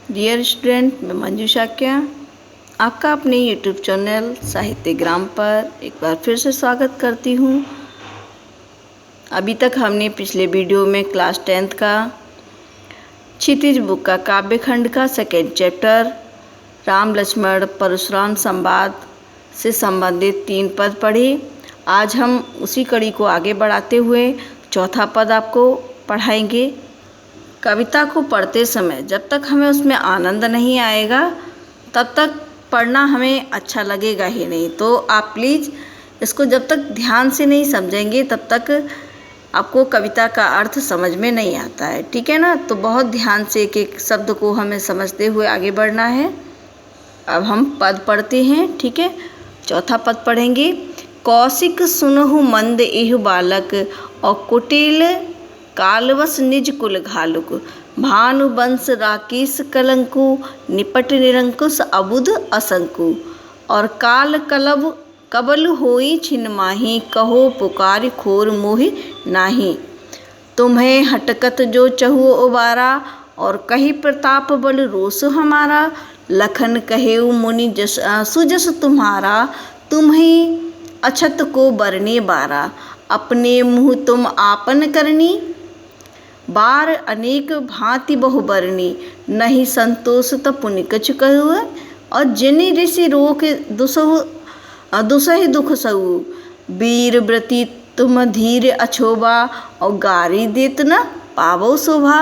Dear student, मैं मंजू शाक्या आपका अपने यूट्यूब चैनल साहित्य ग्राम पर एक बार फिर से स्वागत करती हूँ। अभी तक हमने पिछले वीडियो में क्लास 10th का क्षितिज बुक का काव्य खंड का सेकेंड चैप्टर राम लक्ष्मण परशुराम संवाद से संबंधित 3 पद पढ़े। आज हम उसी कड़ी को आगे बढ़ाते हुए चौथा पद आपको पढ़ाएंगे। कविता को पढ़ते समय जब तक हमें उसमें आनंद नहीं आएगा तब तक पढ़ना हमें अच्छा लगेगा ही नहीं। तो आप प्लीज़ इसको जब तक ध्यान से नहीं समझेंगे तब तक आपको कविता का अर्थ समझ में नहीं आता है, ठीक है ना। तो बहुत ध्यान से एक एक शब्द को हमें समझते हुए आगे बढ़ना है। अब हम पद पढ़ते हैं, ठीक है। चौथा पद पढ़ेंगे। कौशिक सुनहु मंद एहु बालक और कुटिल कालवश निज कुल घालुक भानु वंश राकेश कलंकु निपट निरंकुश अबुध असंकु और काल कलब कबल होई छिन माही कहो पुकार खोर मोहि नाही तुम्हें हटकत जो चहु उबारा और कही प्रताप बल रोष हमारा लखन कहेउ मुनि जस सुजस तुम्हारा तुम्हें अछत को बरने बारा अपने मुँह तुम आपन करनी बार अनेक भांति बहुबरनी नहीं संतोष त पुनि कछु कहु और जिनि ऋषि रोक दुसहि दुख सहु वीर व्रति तुम धीर अछोबा और गारी देत न पावो शोभा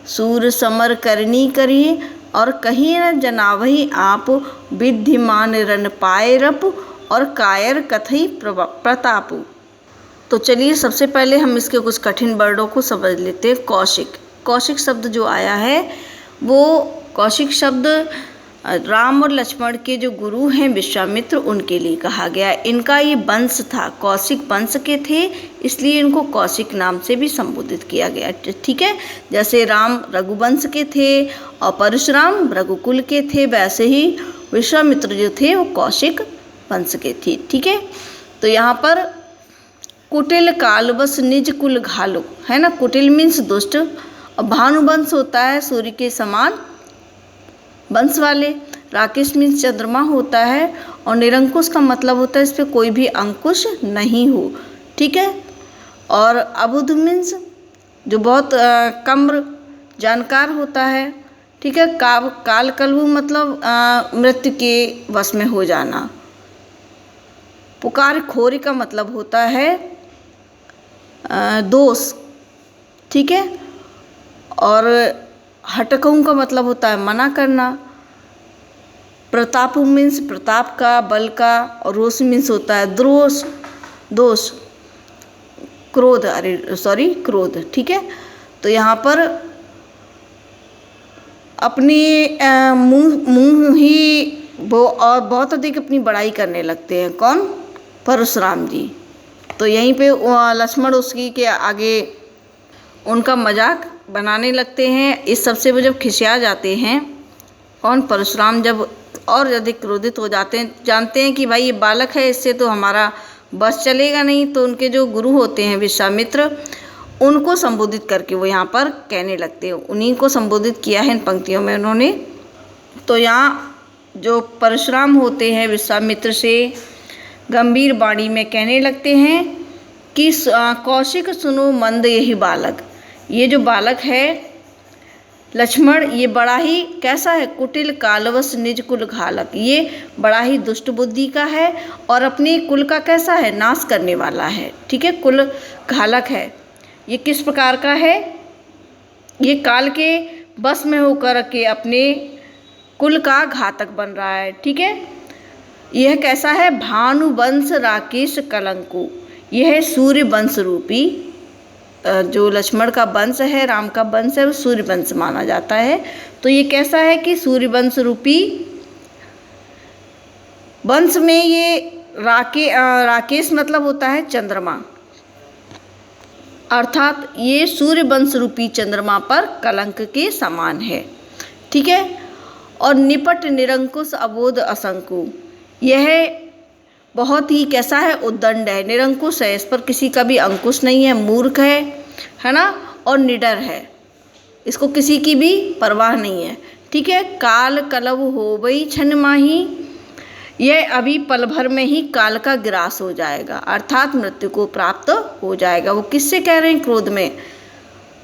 सूर समर करनी करिए और कहीं न जनावही आप विद्धिमान रन पाए रप और कायर कथई प्रतापु। तो चलिए सबसे पहले हम इसके कुछ कठिन वर्डों को समझ लेते हैं। कौशिक शब्द जो आया है वो कौशिक शब्द राम और लक्ष्मण के जो गुरु हैं विश्वामित्र उनके लिए कहा गया। इनका ये वंश था, कौशिक वंश के थे, इसलिए इनको कौशिक नाम से भी संबोधित किया गया, ठीक है। जैसे राम रघुवंश के थे और परशुराम रघुकुल के थे, वैसे ही विश्वामित्र जो थे वो कौशिक वंश के थे, ठीक है। तो यहाँ पर कुटिल कालवश निज कुल घालुक है ना। कुटिल मीन्स दुष्ट और भानुवंश होता है सूर्य के समान वंश वाले। राकेश मीन्स चंद्रमा होता है और निरंकुश का मतलब होता है इस पर कोई भी अंकुश नहीं हो, ठीक है। और अबुध मीन्स जो बहुत कम जानकार होता है, ठीक है। काल कलु मतलब मृत्यु के वश में हो जाना। पुकार खोरी का मतलब होता है दोष, ठीक है। और हटकऊ का मतलब होता है मना करना। प्रताप मीन्स प्रताप का, बल का, और रोष मीन्स होता है दोष, क्रोध, ठीक है। तो यहाँ पर अपनी मुँह ही वो और बहुत अधिक अपनी बड़ाई करने लगते हैं। कौन? परशुराम जी। तो यहीं पे लक्ष्मण उसकी के आगे उनका मजाक बनाने लगते हैं। इस सबसे वो जब खिसिया जाते हैं, कौन? परशुराम जब और अधिक क्रोधित हो जाते हैं, जानते हैं कि भाई ये बालक है, इससे तो हमारा बस चलेगा नहीं। तो उनके जो गुरु होते हैं विश्वामित्र, उनको संबोधित करके वो यहाँ पर कहने लगते हैं। उन्हीं को संबोधित किया है इन पंक्तियों में उन्होंने। तो यहाँ जो परशुराम होते हैं विश्वामित्र से गंभीर वाणी में कहने लगते हैं कि कौशिक सुनो मंद यही बालक। ये जो बालक है लक्ष्मण, ये बड़ा ही कैसा है? कुटिल कालवश निज कुल घालक, ये बड़ा ही दुष्ट बुद्धि का है और अपने कुल का कैसा है? नाश करने वाला है, ठीक है। कुल घालक है। ये किस प्रकार का है? ये काल के बस में होकर के अपने कुल का घातक बन रहा है, ठीक है। यह कैसा है? भानुवंश राकेश कलंकु, यह है सूर्य वंश रूपी। जो लक्ष्मण का वंश है, राम का वंश है, वो सूर्य वंश माना जाता है। तो ये कैसा है कि सूर्य वंश रूपी वंश में ये राकेश मतलब होता है चंद्रमा, अर्थात ये सूर्य वंश रूपी चंद्रमा पर कलंक के समान है, ठीक है। और निपट निरंकुश अबोध असंकु, यह बहुत ही कैसा है? उद्दंड है, निरंकुश है, इस पर किसी का भी अंकुश नहीं है, मूर्ख है ना, और निडर है, इसको किसी की भी परवाह नहीं है, ठीक है। काल कलव होवई छन माही, यह अभी पल भर में ही काल का ग्रास हो जाएगा, अर्थात मृत्यु को प्राप्त हो जाएगा। वो किससे कह रहे हैं? क्रोध में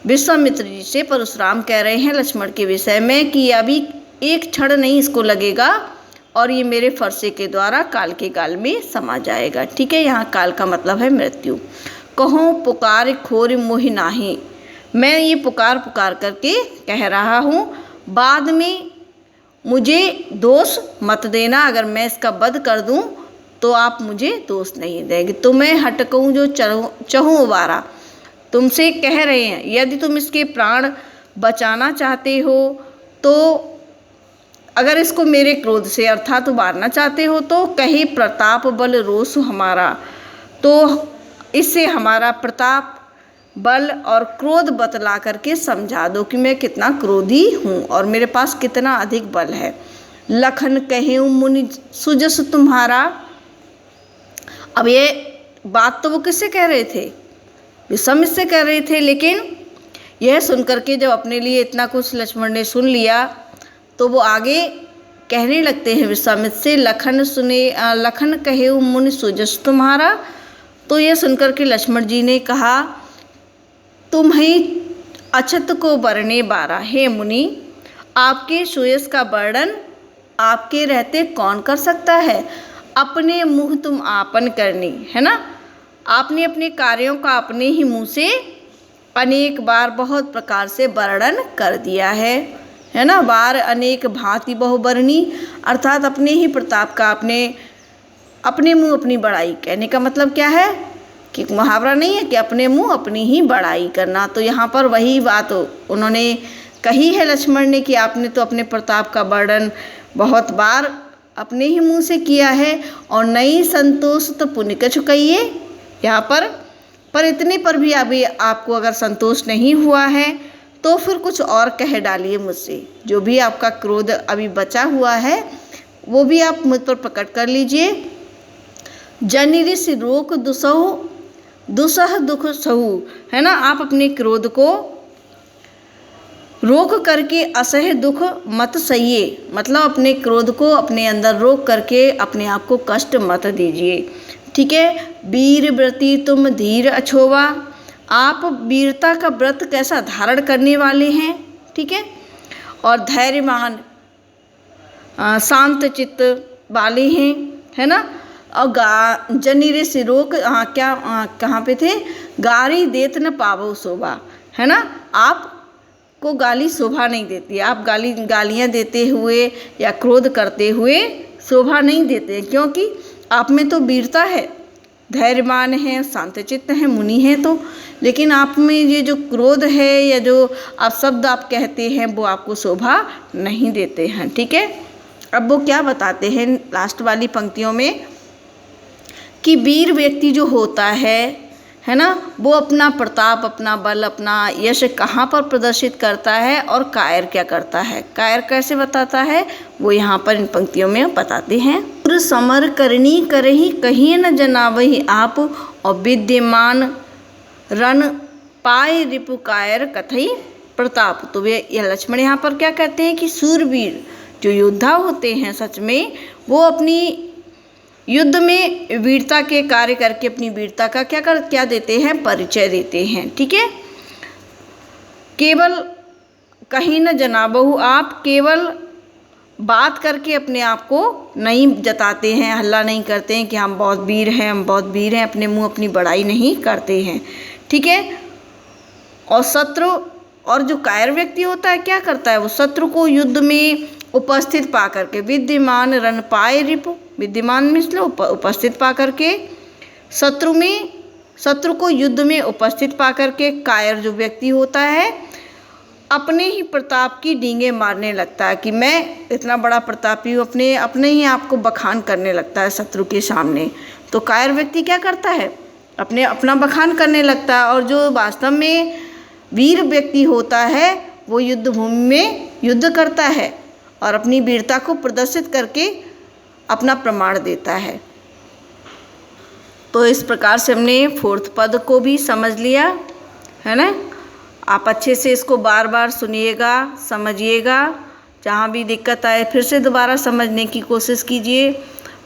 विश्वामित्र जी से परशुराम कह रहे हैं लक्ष्मण के विषय में कि अभी एक क्षण नहीं इसको लगेगा और ये मेरे फरसे के द्वारा काल के गाल में समा जाएगा। ठीक है, यहाँ काल का मतलब है मृत्यु। कहो पुकार खोर मोहि नाही, मैं ये पुकार पुकार करके कह रहा हूँ, बाद में मुझे दोष मत देना। अगर मैं इसका वध कर दूँ तो आप मुझे दोष नहीं देंगे। तो मैं हटकूँ जो चहूँ वारा, तुमसे कह रहे हैं यदि तुम इसके प्राण बचाना चाहते हो तो, अगर इसको मेरे क्रोध से अर्थात उबारना चाहते हो तो कहे प्रताप बल रोष हमारा, तो इससे हमारा प्रताप बल और क्रोध बतला करके समझा दो कि मैं कितना क्रोधी हूँ और मेरे पास कितना अधिक बल है। लखन कहे मुनि सुजस तुम्हारा, अब ये बात तो वो किससे कह रहे थे? विश्वामित्र से कह रहे थे, लेकिन यह सुनकर के जब अपने लिए इतना कुछ लक्ष्मण ने सुन लिया तो वो आगे कहने लगते हैं विश्वामित्र से, लखन कहे मुनि सुजस तुम्हारा। तो यह सुनकर के लक्ष्मण जी ने कहा, तुम्हें अछत को बरने बारा, हे मुनि आपके सुयश का वर्णन आपके रहते कौन कर सकता है? अपने मुँह तुम आपन करनी, है ना। आपने अपने कार्यों का अपने ही मुँह से अनेक बार बहुत प्रकार से वर्णन कर दिया है ना। बार अनेक भांति बहुबरणी, अर्थात अपने ही प्रताप का अपने मुँह अपनी बड़ाई। कहने का मतलब क्या है कि मुहावरा नहीं है कि अपने मुँह अपनी ही बड़ाई करना। तो यहाँ पर वही बात उन्होंने कही है लक्ष्मण ने कि आपने तो अपने प्रताप का वर्णन बहुत बार अपने ही मुँह से किया है और नई संतोष तो पुण्य का चुकाइए। यहाँ पर इतने पर भी अभी आपको अगर संतोष नहीं हुआ है तो फिर कुछ और कह डालिए मुझसे। जो भी आपका क्रोध अभी बचा हुआ है वो भी आप मुझ पर प्रकट कर लीजिए। जनिरिस रोक दुसह दुख सहु, है ना। आप अपने क्रोध को रोक करके असह्य दुख मत सहिए, मतलब अपने क्रोध को अपने अंदर रोक करके अपने आप को कष्ट मत दीजिए। ठीक है। वीर व्रती तुम धीर अछोवा, आप वीरता का व्रत कैसा धारण करने वाले हैं। ठीक है। और धैर्यमान शांत चित्त वाले हैं, है ना। और जनीरे सिरोक कहाँ पे थे? गारी देत न पावो शोभा, है ना। आपको गाली शोभा नहीं देती, आप गालियाँ देते हुए या क्रोध करते हुए शोभा नहीं देते, क्योंकि आप में तो वीरता है, धैर्यमान है, शांतचित्त है, मुनि है तो। लेकिन आप में ये जो क्रोध है या जो आप शब्द आप कहते हैं वो आपको शोभा नहीं देते हैं। ठीक है। अब वो क्या बताते हैं लास्ट वाली पंक्तियों में कि वीर व्यक्ति जो होता है ना, वो अपना प्रताप, अपना बल, अपना यश कहाँ पर प्रदर्शित करता है और कायर क्या करता है, कायर कैसे बताता है, वो यहाँ पर इन पंक्तियों में बताते हैं। समर करनी करही कहीं न जनावही आप, और विद्यमान रन पाए रिपु कायर कथई प्रताप। तो वे यह लक्ष्मण यहाँ पर क्या कहते हैं कि सूरवीर जो योद्धा होते हैं सच में, वो अपनी युद्ध में वीरता के कार्य करके अपनी वीरता का क्या देते हैं, परिचय देते हैं। ठीक है। केवल कहीं न जनाबहु, आप केवल बात करके अपने आप को नहीं जताते हैं, हल्ला नहीं करते हैं कि हम बहुत वीर हैं, हम बहुत वीर हैं, अपने मुंह अपनी बड़ाई नहीं करते हैं। ठीक है। और शत्रु और जो कायर व्यक्ति होता है क्या करता है, वो शत्रु को युद्ध में उपस्थित पा करके, विद्यमान रन पाए रिपु, विद्यमान मिसल उपस्थित पा करके, शत्रु को युद्ध में उपस्थित पा करके कायर जो व्यक्ति होता है अपने ही प्रताप की डींगे मारने लगता है कि मैं इतना बड़ा प्रतापी हूँ, अपने ही आप को बखान करने लगता है शत्रु के सामने। तो कायर व्यक्ति क्या करता है, अपना बखान करने लगता है। और जो वास्तव में वीर व्यक्ति होता है वो युद्ध भूमि में युद्ध करता है और अपनी वीरता को प्रदर्शित करके अपना प्रमाण देता है। तो इस प्रकार से हमने फोर्थ पद को भी समझ लिया, है ना। आप अच्छे से इसको बार बार सुनिएगा, समझिएगा, जहाँ भी दिक्कत आए फिर से दोबारा समझने की कोशिश कीजिए,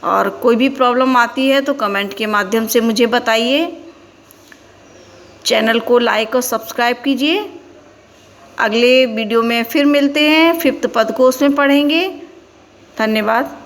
और कोई भी प्रॉब्लम आती है तो कमेंट के माध्यम से मुझे बताइए। चैनल को लाइक और सब्सक्राइब कीजिए। अगले वीडियो में फिर मिलते हैं, 5th पद को उसमें पढ़ेंगे। धन्यवाद।